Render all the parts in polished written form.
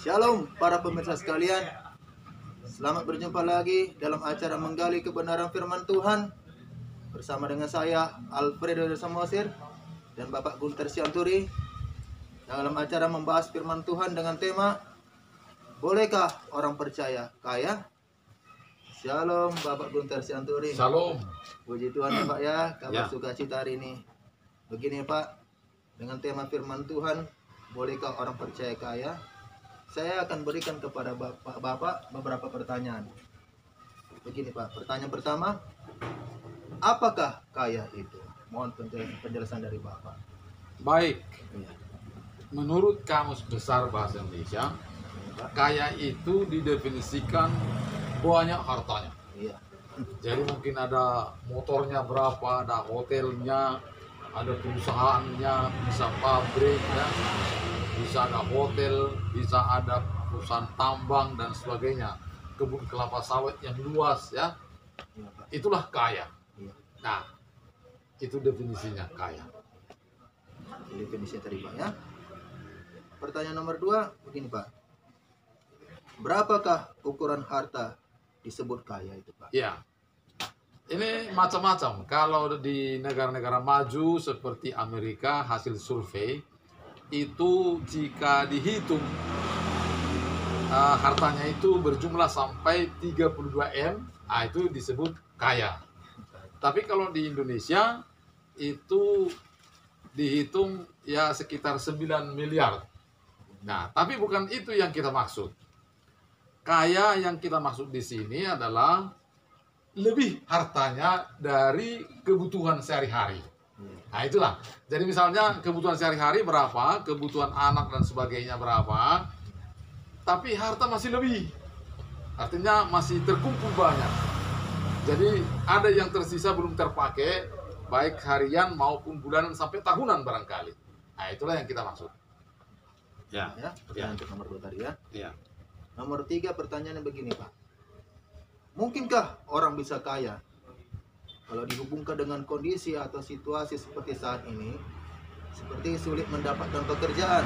Shalom para pemirsa sekalian. Selamat berjumpa lagi dalam acara menggali kebenaran firman Tuhan bersama dengan saya Alfredo de Samosir dan Bapak Gunter Sianturi dalam acara membahas firman Tuhan dengan tema bolehkah orang percaya kaya? Shalom Bapak Gunter Sianturi. Shalom. Puji Tuhan ya Pak ya, kabar Ya. sukacita hari ini. Begini Pak, dengan tema firman Tuhan, bolehkah orang percaya kaya? Saya akan berikan kepada Bapak beberapa pertanyaan. Begini Pak, pertanyaan pertama, apakah kaya itu? Mohon penjelasan dari Bapak. Baik, Iya. menurut Kamus Besar Bahasa Indonesia, kaya itu didefinisikan banyak hartanya. Iya. Jadi mungkin ada motornya berapa, ada hotelnya, ada perusahaannya, bisa pabrik, ya, bisa ada hotel, bisa ada perusahaan tambang dan sebagainya, kebun kelapa sawit yang luas, ya, Iya Pak. itulah kaya. Iya. Nah, itu definisinya kaya. Definisi tadi Pak ya. Pertanyaan nomor 2, begini Pak. Berapakah ukuran harta disebut kaya itu Pak? Ya, ini macam-macam. Kalau di negara-negara maju seperti Amerika, hasil survei itu jika dihitung hartanya itu berjumlah sampai 32 M, itu disebut kaya. Tapi kalau di Indonesia itu dihitung ya sekitar 9 miliar. Nah, tapi bukan itu yang kita maksud. Kaya yang kita maksud di sini adalah lebih hartanya dari kebutuhan sehari-hari. Nah, itulah. Jadi misalnya kebutuhan sehari-hari berapa, kebutuhan anak dan sebagainya berapa, tapi harta masih lebih. Artinya masih terkumpul banyak. Jadi ada yang tersisa belum terpakai, baik harian maupun bulanan sampai tahunan barangkali. Nah, itulah yang kita maksud. Ya. Ya, pertanyaan untuk nomor 2 tadi ya. Ya. Nomor 3 pertanyaannya begini Pak. Mungkinkah orang bisa kaya kalau dihubungkan dengan kondisi atau situasi seperti saat ini, seperti sulit mendapatkan pekerjaan,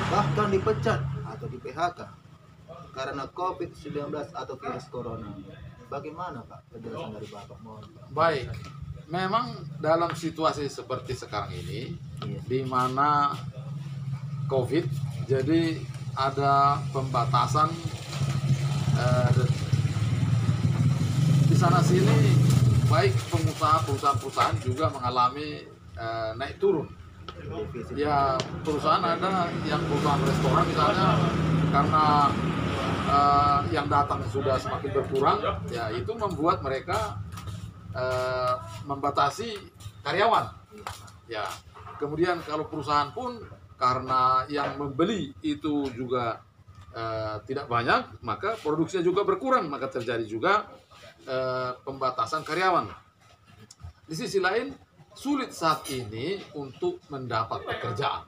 bahkan dipecat atau di PHK karena COVID-19 atau virus corona? Bagaimana Pak penjelasan dari Bapak? Mohon Pak. Baik, memang dalam situasi seperti sekarang ini, Iya. di mana COVID, jadi ada pembatasan di sana sini, baik perusahaan juga mengalami naik turun. Ya, perusahaan ada yang perusahaan restoran misalnya, karena yang datang sudah semakin berkurang, ya itu membuat mereka membatasi karyawan. Ya, kemudian kalau perusahaan pun karena yang membeli itu juga tidak banyak, maka produksinya juga berkurang, maka terjadi juga pembatasan karyawan. Di sisi lain, sulit saat ini untuk mendapat pekerjaan.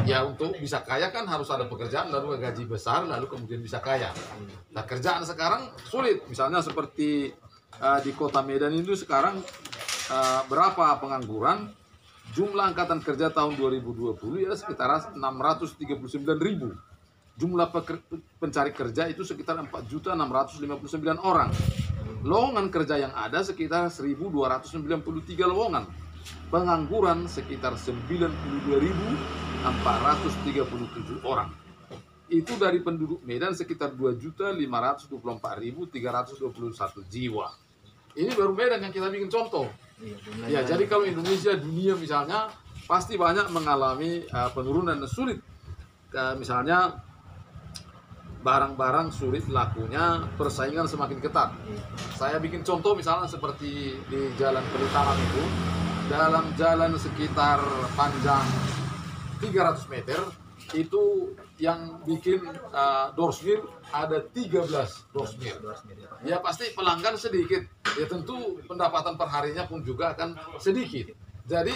Ya, untuk bisa kaya kan harus ada pekerjaan, lalu gaji besar, lalu kemudian bisa kaya. Nah, kerjaan sekarang sulit. Misalnya seperti di kota Medan itu sekarang berapa pengangguran? Jumlah angkatan kerja tahun 2020 ya sekitar 639.000. Jumlah pencari kerja itu sekitar 4.659 orang. Lowongan kerja yang ada sekitar 1.293 lowongan. Pengangguran sekitar 92.437 orang. Itu dari penduduk Medan sekitar 2.524.321 jiwa. Ini baru Medan yang kita bikin contoh. Ya, jadi kalau Indonesia, dunia misalnya, pasti banyak mengalami penurunan dan sulit. Misalnya barang-barang sulit lakunya, persaingan semakin ketat. Saya bikin contoh misalnya seperti di Jalan Pelitanan itu, dalam jalan sekitar panjang 300 meter, itu yang bikin dorsmir ada 13 dorsmir. Ya pasti pelanggan sedikit, ya tentu pendapatan perharinya pun juga akan sedikit. Jadi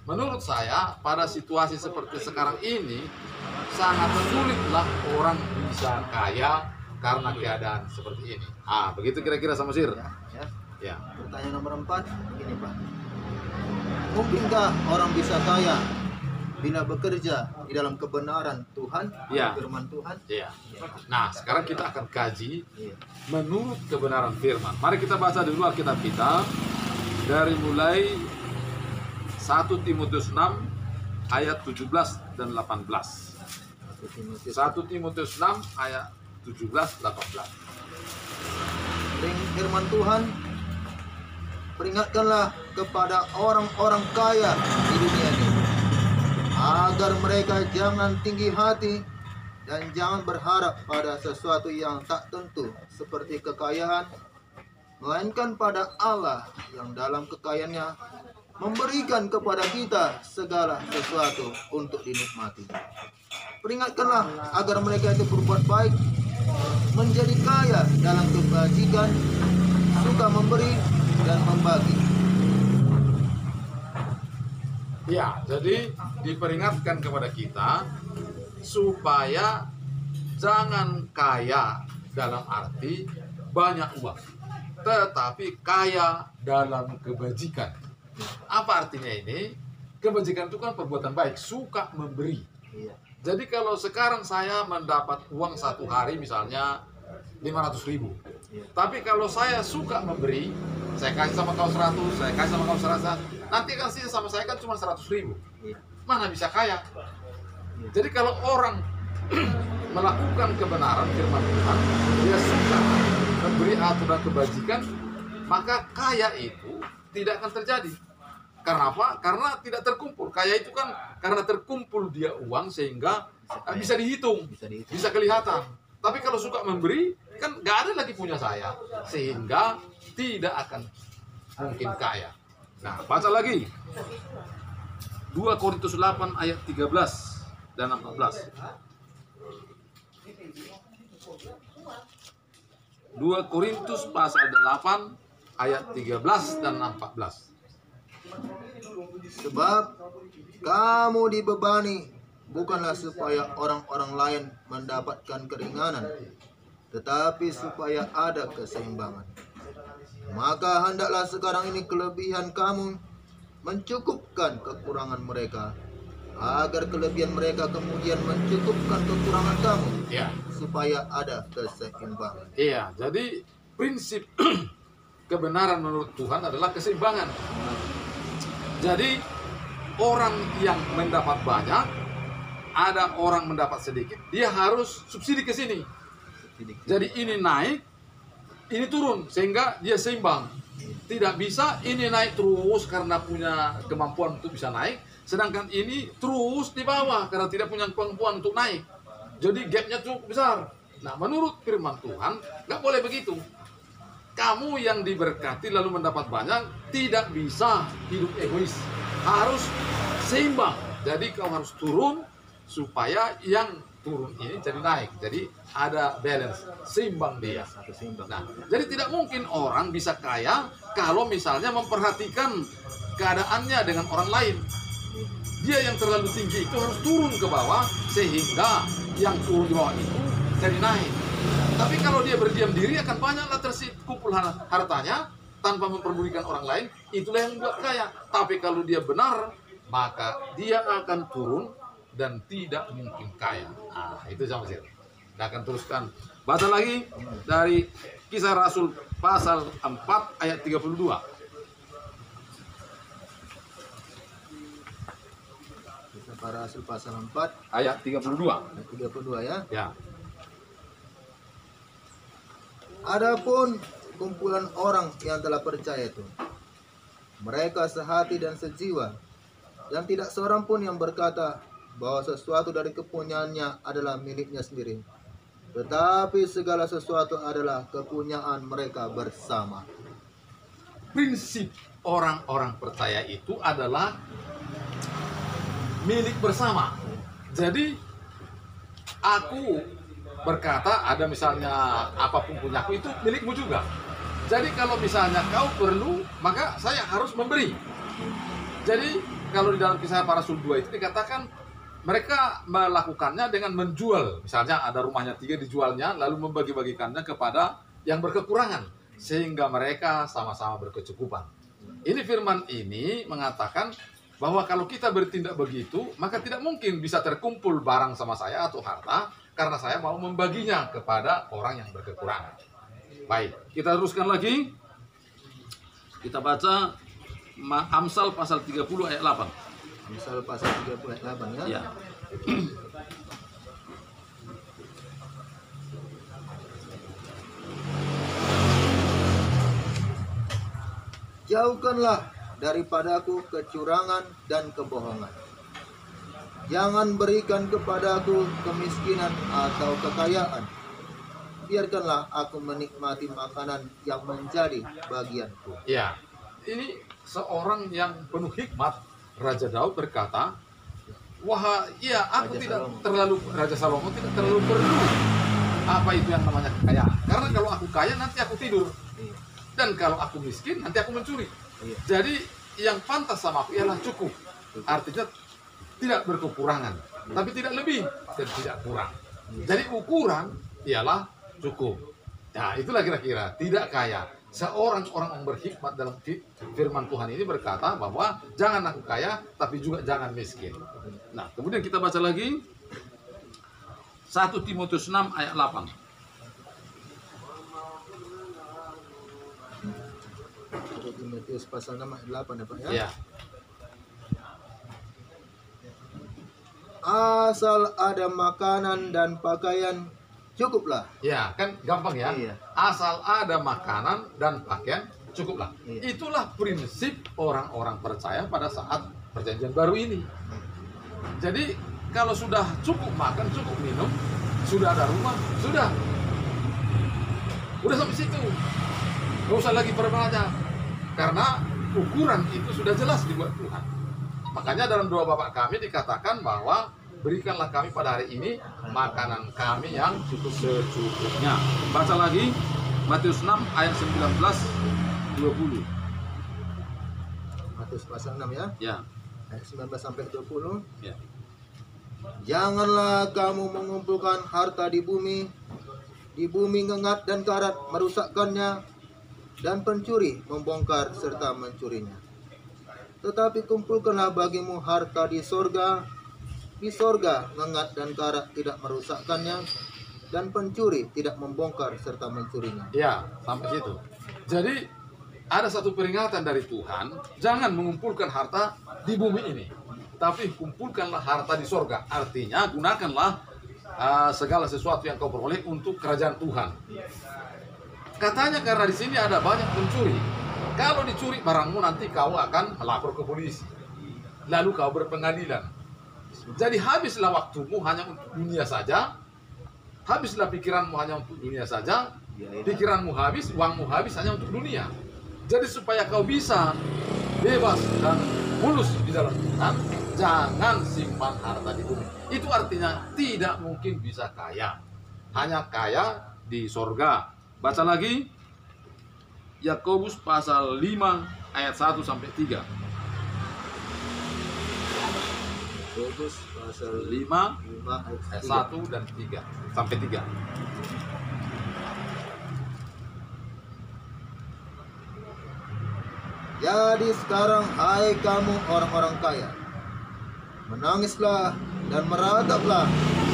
menurut saya pada situasi seperti sekarang ini sangat sulitlah orang bisa kaya karena keadaan seperti ini. Begitu kira-kira Samosir. Ya. Pertanyaan nomor 4, ini Pak. Mungkinkah orang bisa kaya bila bekerja di dalam kebenaran Tuhan, Ya. firman Tuhan. Iya. Nah, sekarang kita akan kaji Iya. menurut kebenaran firman. Mari kita baca dulu Alkitab kita dari mulai 1 Timotius 6 ayat 17 dan 18. 1 Timotius 6 ayat 17-18. Firman Tuhan, peringatkanlah kepada orang-orang kaya di dunia ini, agar mereka jangan tinggi hati dan jangan berharap pada sesuatu yang tak tentu seperti kekayaan, melainkan pada Allah yang dalam kekayaannya memberikan kepada kita segala sesuatu untuk dinikmati. Peringatkanlah agar mereka itu berbuat baik, menjadi kaya dalam kebajikan, suka memberi dan membagi. Ya, jadi diperingatkan kepada kita supaya jangan kaya dalam arti banyak uang, tetapi kaya dalam kebajikan. Apa artinya ini? Kebajikan itu kan perbuatan baik, suka memberi. Iya. Jadi kalau sekarang saya mendapat uang satu hari misalnya 500.000, Iya. tapi kalau saya suka memberi, saya kasih sama kau 100, saya kasih sama kau 100, nanti kasih sama saya kan cuma 100.000. Iya. Mana bisa kaya? Jadi kalau orang melakukan kebenaran firman Tuhan, dia suka memberi aturan kebajikan, maka kaya itu tidak akan terjadi. Karena apa? Karena tidak terkumpul. Kaya itu kan karena terkumpul dia uang sehingga bisa dihitung, bisa kelihatan. Tapi kalau suka memberi, kan nggak ada lagi punya saya, sehingga tidak akan mungkin kaya. Nah, baca lagi 2 Korintus 8 ayat 13 dan 14. 2 Korintus pasal 8 ayat 13 dan 14. Sebab kamu dibebani bukanlah supaya orang-orang lain mendapatkan keringanan, tetapi supaya ada keseimbangan. Maka hendaklah sekarang ini kelebihan kamu mencukupkan kekurangan mereka, agar kelebihan mereka kemudian mencukupkan kekurangan kamu, Ya. supaya ada keseimbangan. Iya, jadi prinsip kebenaran menurut Tuhan adalah keseimbangan. Jadi orang yang mendapat banyak, ada orang mendapat sedikit, dia harus subsidi ke sini. Jadi ini naik, ini turun, sehingga dia seimbang. Tidak bisa ini naik terus karena punya kemampuan untuk bisa naik, sedangkan ini terus di bawah karena tidak punya kemampuan untuk naik. Jadi gapnya cukup besar. Nah, menurut firman Tuhan, nggak boleh begitu. Kamu yang diberkati lalu mendapat banyak, tidak bisa hidup egois. Harus seimbang. Jadi kau harus turun supaya yang turun ini jadi naik. Jadi ada balance, seimbang dia. Nah, jadi tidak mungkin orang bisa kaya kalau misalnya memperhatikan keadaannya dengan orang lain. Dia yang terlalu tinggi itu harus turun ke bawah sehingga yang turun di bawah itu jadi naik. Tapi kalau dia berdiam diri akan banyaklah terkumpul hartanya tanpa memperdulikan orang lain, itulah yang membuat kaya. Tapi kalau dia benar, maka dia akan turun dan tidak mungkin kaya. Nah, itu sama sih. Kita akan teruskan. Baca lagi dari Kisah Rasul pasal 4 ayat 32. Kisah Para Rasul pasal 4 Ayat 32. ayat 32 ya. Ya. Adapun kumpulan orang yang telah percaya itu, mereka sehati dan sejiwa, dan tidak seorang pun yang berkata bahwa sesuatu dari kepunyaannya adalah miliknya sendiri, tetapi segala sesuatu adalah kepunyaan mereka bersama. Prinsip orang-orang percaya itu adalah milik bersama. Jadi aku berkata ada misalnya apapun punyaku itu milikmu juga. Jadi kalau misalnya kau perlu, maka saya harus memberi. Jadi kalau di dalam Kisah Para Rasul 2 itu dikatakan mereka melakukannya dengan menjual. Misalnya ada rumahnya 3 dijualnya, lalu membagi-bagikannya kepada yang berkekurangan, sehingga mereka sama-sama berkecukupan. Ini firman ini mengatakan bahwa kalau kita bertindak begitu, maka tidak mungkin bisa terkumpul barang sama saya atau harta, karena saya mau membaginya kepada orang yang berkekurangan. Baik, kita teruskan lagi. Kita baca Amsal pasal 30 ayat 8. Amsal pasal 30 ayat 8 ya. Ya. Jauhkanlah daripadaku kecurangan dan kebohongan. Jangan berikan kepadaku kemiskinan atau kekayaan. Biarkanlah aku menikmati makanan yang menjadi bagianku. Ya, ini seorang yang penuh hikmat, Raja Daud berkata, wah, ya aku Raja Salomo tidak terlalu perlu apa itu yang namanya kekayaan. Karena kalau aku kaya nanti aku tidur. Iya. Dan kalau aku miskin nanti aku mencuri. Iya. Jadi yang pantas sama aku ialah cukup. Artinya tidak berkekurangan, tapi tidak lebih dan tidak kurang. Jadi ukuran ialah cukup. Nah, itulah kira-kira tidak kaya. Seorang orang yang berhikmat dalam firman Tuhan ini berkata bahwa jangan aku kaya, tapi juga jangan miskin. Nah, kemudian kita baca lagi 1 Timotius 6 ayat 8. 1 Timotius pasal 6 ayat 8 ya Pak ya. Ya. Asal ada makanan dan pakaian cukuplah. Ya, kan gampang ya. Iya. Asal ada makanan dan pakaian cukuplah. Iya. Itulah prinsip orang-orang percaya pada saat perjanjian baru ini. Jadi kalau sudah cukup makan, cukup minum, sudah ada rumah, sudah sampai situ. Nggak usah lagi perbanyak. Karena ukuran itu sudah jelas dibuat Tuhan. Makanya dalam doa Bapak kami dikatakan bahwa berikanlah kami pada hari ini makanan kami yang secukupnya. Baca lagi Matius 6 ayat 19-20. Matius pasal 6 ya. Ya. Ayat 19 sampai 20. Ya. Janganlah kamu mengumpulkan harta di bumi ngengat dan karat merusakkannya, dan pencuri membongkar serta mencurinya. Tetapi kumpulkanlah bagimu harta di sorga. Di sorga ngengat dan karat tidak merusakkannya, dan pencuri tidak membongkar serta mencurinya. Ya, sampai situ. Jadi ada satu peringatan dari Tuhan, jangan mengumpulkan harta di bumi ini, tapi kumpulkanlah harta di sorga. Artinya gunakanlah segala sesuatu yang kau peroleh untuk kerajaan Tuhan. Katanya karena di sini ada banyak pencuri. Kalau dicuri barangmu nanti kau akan melapor ke polisi. Lalu kau berpengadilan. Jadi habislah waktumu hanya untuk dunia saja. Habislah pikiranmu hanya untuk dunia saja. Pikiranmu habis, uangmu habis hanya untuk dunia. Jadi supaya kau bisa bebas dan mulus di dalam Tuhan, jangan simpan harta di bumi. Itu artinya tidak mungkin bisa kaya. Hanya kaya di sorga. Baca lagi Yakobus pasal 5 ayat 1 sampai 3. Yakobus pasal 5 ayat 1 dan 3 sampai 3. Jadi sekarang hai kamu orang-orang kaya, menangislah dan merataplah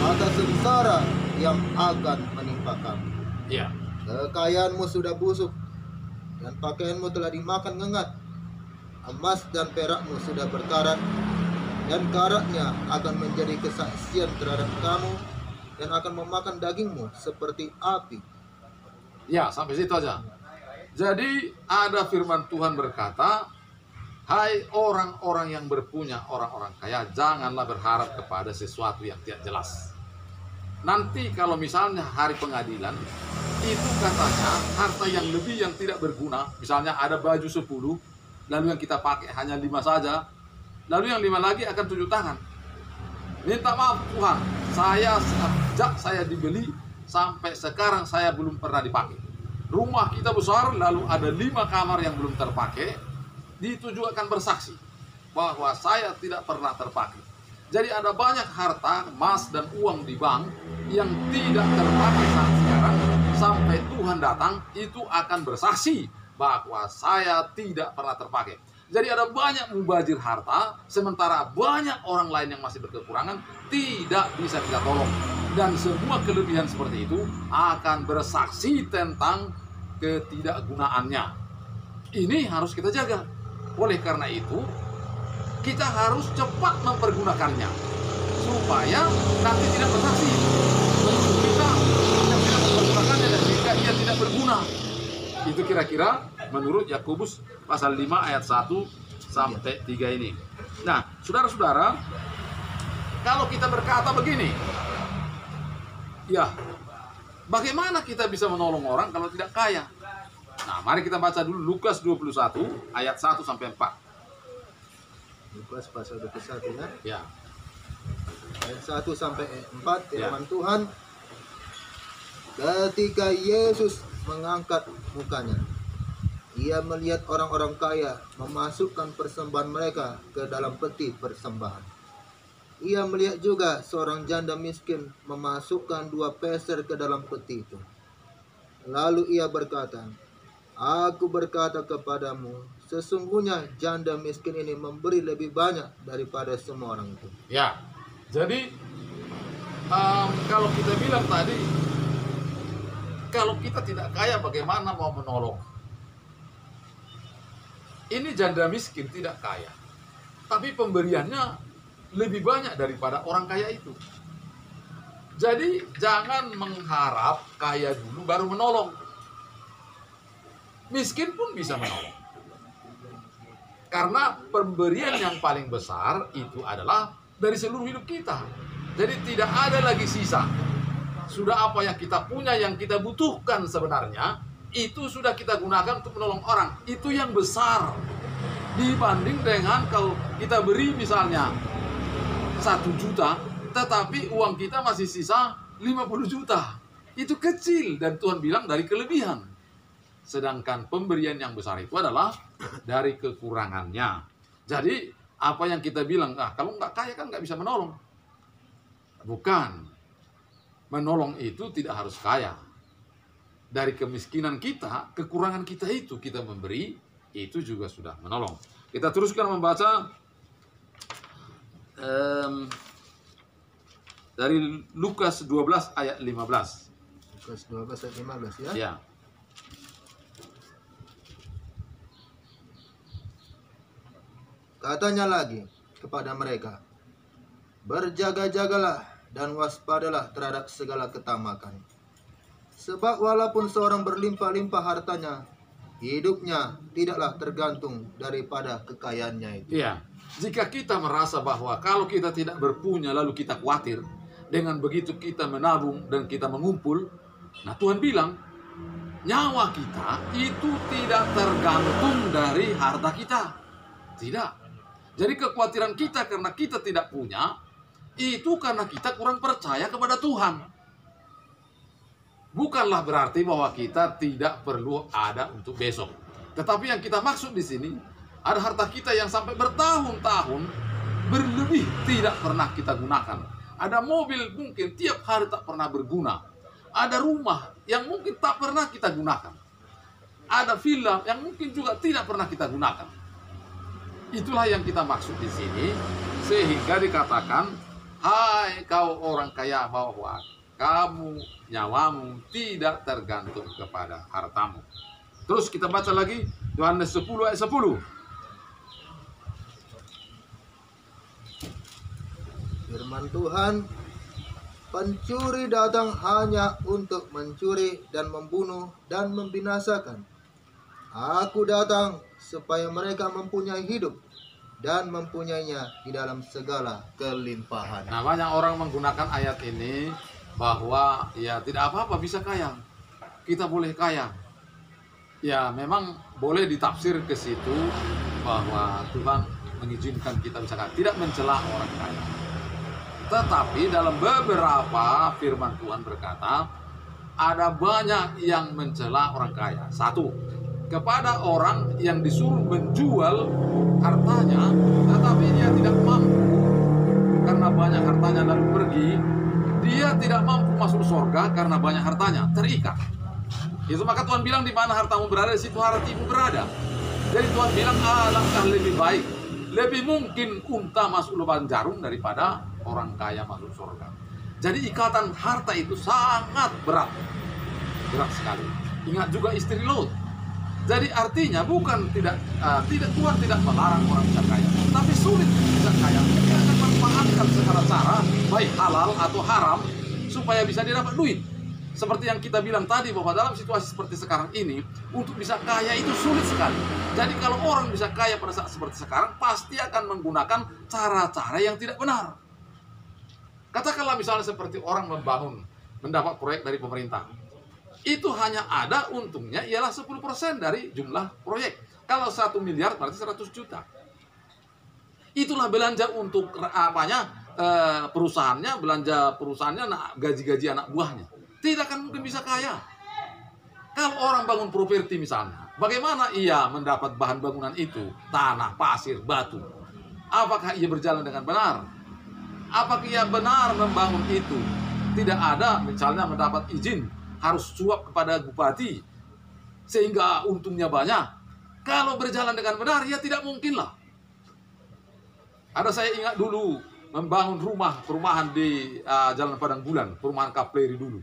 atas sengsara yang akan menimpa kamu. Iya. Kekayaanmu sudah busuk dan pakaianmu telah dimakan ngengat. Emas dan perakmu sudah berkarat, dan karatnya akan menjadi kesaksian terhadap kamu dan akan memakan dagingmu seperti api. Ya, sampai situ aja. Jadi ada firman Tuhan berkata, hai orang-orang yang berpunya, orang-orang kaya, janganlah berharap kepada sesuatu yang tidak jelas. Nanti kalau misalnya hari pengadilan, itu katanya harta yang lebih yang tidak berguna, misalnya ada baju 10, lalu yang kita pakai hanya 5 saja, lalu yang 5 lagi akan tunjuk tangan. Minta maaf Tuhan, sejak saya dibeli sampai sekarang saya belum pernah dipakai. Rumah kita besar, lalu ada 5 kamar yang belum terpakai, itu juga akan bersaksi bahwa saya tidak pernah terpakai. Jadi ada banyak harta, emas dan uang di bank yang tidak terpakai saat sekarang, sampai Tuhan datang, itu akan bersaksi bahwa saya tidak pernah terpakai. Jadi ada banyak mubazir harta, sementara banyak orang lain yang masih berkekurangan tidak bisa kita tolong. Dan semua kelebihan seperti itu akan bersaksi tentang ketidakgunaannya. Ini harus kita jaga. Oleh karena itu, kita harus cepat mempergunakannya supaya nanti tidak bersaksi untuk kita yang tidak mempergunakannya dan jika ia tidak berguna. Itu kira-kira menurut Yakobus pasal 5 ayat 1 sampai 3 ini. Nah, saudara-saudara, kalau kita berkata begini, ya, bagaimana kita bisa menolong orang kalau tidak kaya? Nah, mari kita baca dulu Lukas 21 ayat 1 sampai 4. Lukas pasal 21 ya. Ya. Ayat 1 sampai 4 firman Tuhan. Ketika Yesus mengangkat mukanya, ia melihat orang-orang kaya memasukkan persembahan mereka ke dalam peti persembahan. Ia melihat juga seorang janda miskin memasukkan 2 peser ke dalam peti itu. Lalu ia berkata, "Aku berkata kepadamu, sesungguhnya janda miskin ini memberi lebih banyak daripada semua orang itu." Ya, jadi kalau kita bilang tadi, kalau kita tidak kaya bagaimana mau menolong? Ini janda miskin tidak kaya, tapi pemberiannya lebih banyak daripada orang kaya itu. Jadi jangan mengharap kaya dulu baru menolong. Miskin pun bisa menolong. Karena pemberian yang paling besar itu adalah dari seluruh hidup kita. Jadi tidak ada lagi sisa. Sudah apa yang kita punya, yang kita butuhkan sebenarnya, itu sudah kita gunakan untuk menolong orang. Itu yang besar. Dibanding dengan kalau kita beri misalnya 1 juta, tetapi uang kita masih sisa 50 juta. Itu kecil dan Tuhan bilang dari kelebihan. Sedangkan pemberian yang besar itu adalah dari kekurangannya. Jadi apa yang kita bilang, kalau nggak kaya kan nggak bisa menolong. Bukan. Menolong itu tidak harus kaya. Dari kemiskinan kita, kekurangan kita itu kita memberi, itu juga sudah menolong. Kita teruskan membaca dari Lukas 12 ayat 15. Lukas 12 ayat 15 ya. Ya. Katanya lagi kepada mereka, "Berjaga-jagalah dan waspadalah terhadap segala ketamakan. Sebab walaupun seorang berlimpah-limpah hartanya, hidupnya tidaklah tergantung daripada kekayaannya itu." Iya. Jika kita merasa bahwa kalau kita tidak berpunya lalu kita khawatir, dengan begitu kita menabung dan kita mengumpul, nah Tuhan bilang, nyawa kita itu tidak tergantung dari harta kita. Tidak. Jadi kekhawatiran kita karena kita tidak punya, itu karena kita kurang percaya kepada Tuhan. Bukanlah berarti bahwa kita tidak perlu ada untuk besok. Tetapi yang kita maksud di sini, ada harta kita yang sampai bertahun-tahun berlebih tidak pernah kita gunakan. Ada mobil mungkin tiap hari tak pernah berguna. Ada rumah yang mungkin tak pernah kita gunakan. Ada villa yang mungkin juga tidak pernah kita gunakan. Itulah yang kita maksud di sini, sehingga dikatakan, hai kau orang kaya, bahwa kamu, nyawamu tidak tergantung kepada hartamu. Terus kita baca lagi Yohanes 10 ayat 10. Firman Tuhan, "Pencuri datang hanya untuk mencuri dan membunuh dan membinasakan. Aku datang supaya mereka mempunyai hidup dan mempunyainya di dalam segala kelimpahan." Nah, banyak orang menggunakan ayat ini bahwa ya tidak apa-apa bisa kaya. Kita boleh kaya. Ya, memang boleh ditafsir ke situ bahwa Tuhan mengizinkan kita bisa kaya. Tidak mencela orang kaya. Tetapi dalam beberapa firman Tuhan berkata, ada banyak yang mencela orang kaya. Satu, kepada orang yang disuruh menjual hartanya, tetapi dia tidak mampu karena banyak hartanya lalu pergi. Dia tidak mampu masuk surga karena banyak hartanya, terikat. Itu maka Tuhan bilang, di mana hartamu berada, di situ hatimu berada. Jadi Tuhan bilang, alangkah lebih baik, lebih mungkin unta masuk lubang jarum daripada orang kaya masuk surga. Jadi ikatan harta itu sangat berat, berat sekali. Ingat juga istri Lot. Jadi artinya bukan Tuhan tidak melarang orang bisa kaya, tapi sulit bisa kaya. Dia akan memanfaatkan segala cara, baik halal atau haram, supaya bisa dia dapat duit. Seperti yang kita bilang tadi, bahwa dalam situasi seperti sekarang ini, untuk bisa kaya itu sulit sekali. Jadi kalau orang bisa kaya pada saat seperti sekarang, pasti akan menggunakan cara-cara yang tidak benar. Katakanlah misalnya seperti orang mendapat proyek dari pemerintah. Itu hanya ada untungnya ialah 10% dari jumlah proyek. Kalau 1 miliar berarti 100 juta. Itulah belanja untuk perusahaannya, belanja perusahaannya, gaji-gaji anak buahnya. Tidak akan mungkin bisa kaya. Kalau orang bangun properti misalnya, bagaimana ia mendapat bahan bangunan itu? Tanah, pasir, batu. Apakah ia berjalan dengan benar? Apakah ia benar membangun itu? Tidak ada misalnya mendapat izin, harus suap kepada bupati, sehingga untungnya banyak. Kalau berjalan dengan benar, ya tidak mungkin lah. Ada saya ingat dulu, membangun perumahan di Jalan Padang Bulan, perumahan Kapleri dulu.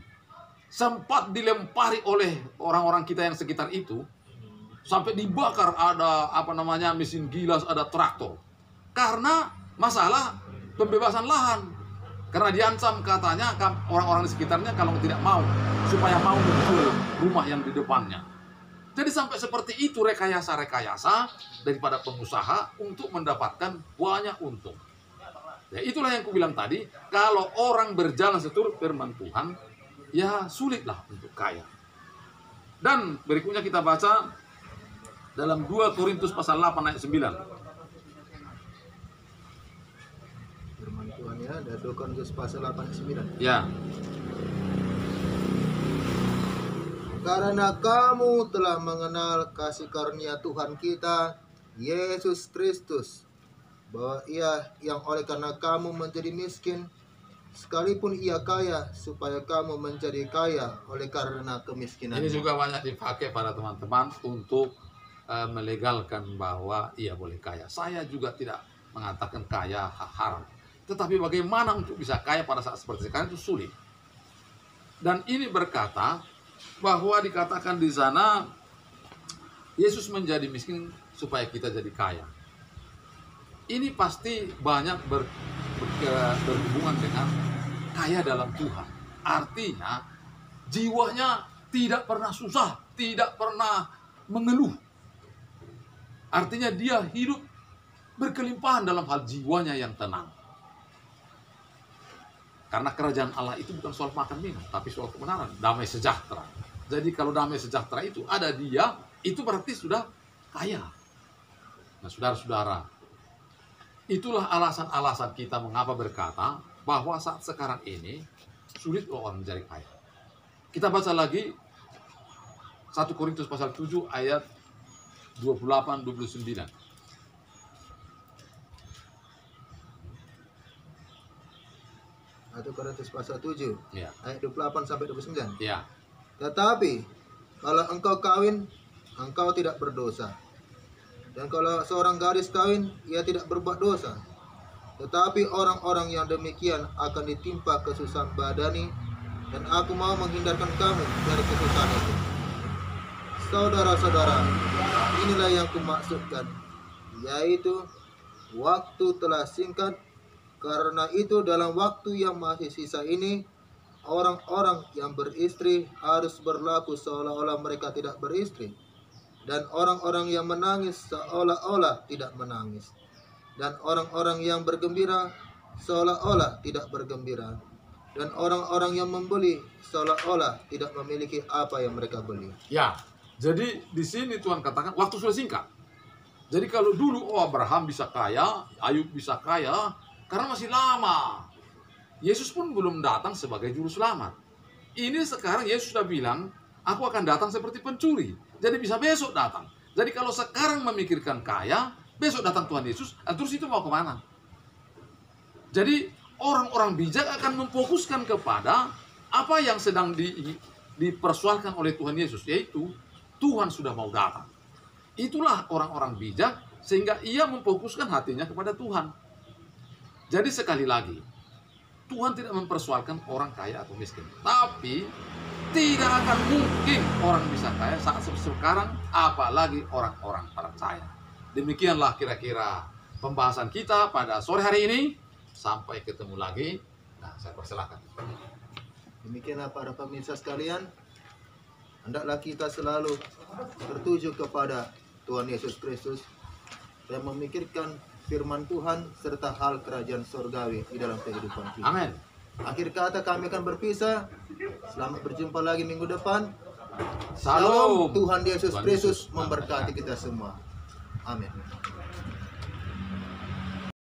Sempat dilempari oleh orang-orang kita yang sekitar itu, sampai dibakar, ada mesin gilas, ada traktor. Karena masalah pembebasan lahan. Karena diancam katanya orang-orang di sekitarnya kalau tidak mau, supaya mau menjual rumah yang di depannya. Jadi sampai seperti itu rekayasa-rekayasa daripada pengusaha untuk mendapatkan banyak untung. Ya itulah yang kubilang tadi, kalau orang berjalan seturut firman Tuhan, ya sulitlah untuk kaya. Dan berikutnya kita baca dalam 2 Korintus pasal 8 ayat 9. Tuhan ya, dari 2 Korintus pasal 8 ayat 9. Ya. Karena kamu telah mengenal kasih karunia Tuhan kita Yesus Kristus, bahwa Ia yang oleh karena kamu menjadi miskin, sekalipun Ia kaya, supaya kamu menjadi kaya oleh karena kemiskinan. Ini juga banyak dipakai pada teman-teman untuk melegalkan bahwa ia boleh kaya. Saya juga tidak mengatakan kaya haram. Tetapi bagaimana untuk bisa kaya pada saat seperti sekarang itu sulit. Dan ini berkata bahwa dikatakan di sana Yesus menjadi miskin supaya kita jadi kaya. Ini pasti banyak berhubungan dengan kaya dalam Tuhan. Artinya jiwanya tidak pernah susah, tidak pernah mengeluh. Artinya dia hidup berkelimpahan dalam hal jiwanya yang tenang. Karena kerajaan Allah itu bukan soal makan minum, tapi soal kebenaran, damai sejahtera. Jadi kalau damai sejahtera itu ada dia, itu berarti sudah kaya. Nah saudara-saudara, itulah alasan-alasan kita mengapa berkata bahwa saat sekarang ini sulit orang mencari kaya. Kita baca lagi 1 Korintus pasal 7 ayat 28-29. 1 Korintus pasal 7 Ya. ayat 28 sampai 29. Ya. Tetapi kalau engkau kawin, engkau tidak berdosa. Dan kalau seorang gadis kawin, ia tidak berbuat dosa. Tetapi orang-orang yang demikian akan ditimpa kesusahan badani, dan aku mau menghindarkan kamu dari kesusahan itu. Saudara-saudara, inilah yang kumaksudkan, yaitu waktu telah singkat. Karena itu dalam waktu yang masih sisa ini, orang-orang yang beristri harus berlaku seolah-olah mereka tidak beristri, dan orang-orang yang menangis seolah-olah tidak menangis, dan orang-orang yang bergembira seolah-olah tidak bergembira, dan orang-orang yang membeli seolah-olah tidak memiliki apa yang mereka beli. Ya, jadi di sini Tuhan katakan waktu sudah singkat. Jadi kalau dulu Abraham bisa kaya, Ayub bisa kaya, karena masih lama. Yesus pun belum datang sebagai juru selamat. Ini sekarang Yesus sudah bilang, aku akan datang seperti pencuri. Jadi bisa besok datang. Jadi kalau sekarang memikirkan kaya, besok datang Tuhan Yesus, terus itu mau kemana? Jadi orang-orang bijak akan memfokuskan kepada apa yang sedang dipersoalkan oleh Tuhan Yesus, yaitu Tuhan sudah mau datang. Itulah orang-orang bijak, sehingga ia memfokuskan hatinya kepada Tuhan. Jadi sekali lagi, Tuhan tidak mempersoalkan orang kaya atau miskin. Tapi tidak akan mungkin orang bisa kaya saat sekarang, apalagi orang-orang percaya. Demikianlah kira-kira pembahasan kita pada sore hari ini. Sampai ketemu lagi. Nah, saya persilahkan. Demikianlah para pemirsa sekalian, hendaklah kita selalu tertuju kepada Tuhan Yesus Kristus dan memikirkan firman Tuhan serta hal kerajaan surgawi di dalam kehidupan kita. Amin. Akhir kata kami akan berpisah. Selamat berjumpa lagi minggu depan. Salam. Tuhan Yesus Tuhan Kristus Yesus memberkati kita semua. Amin.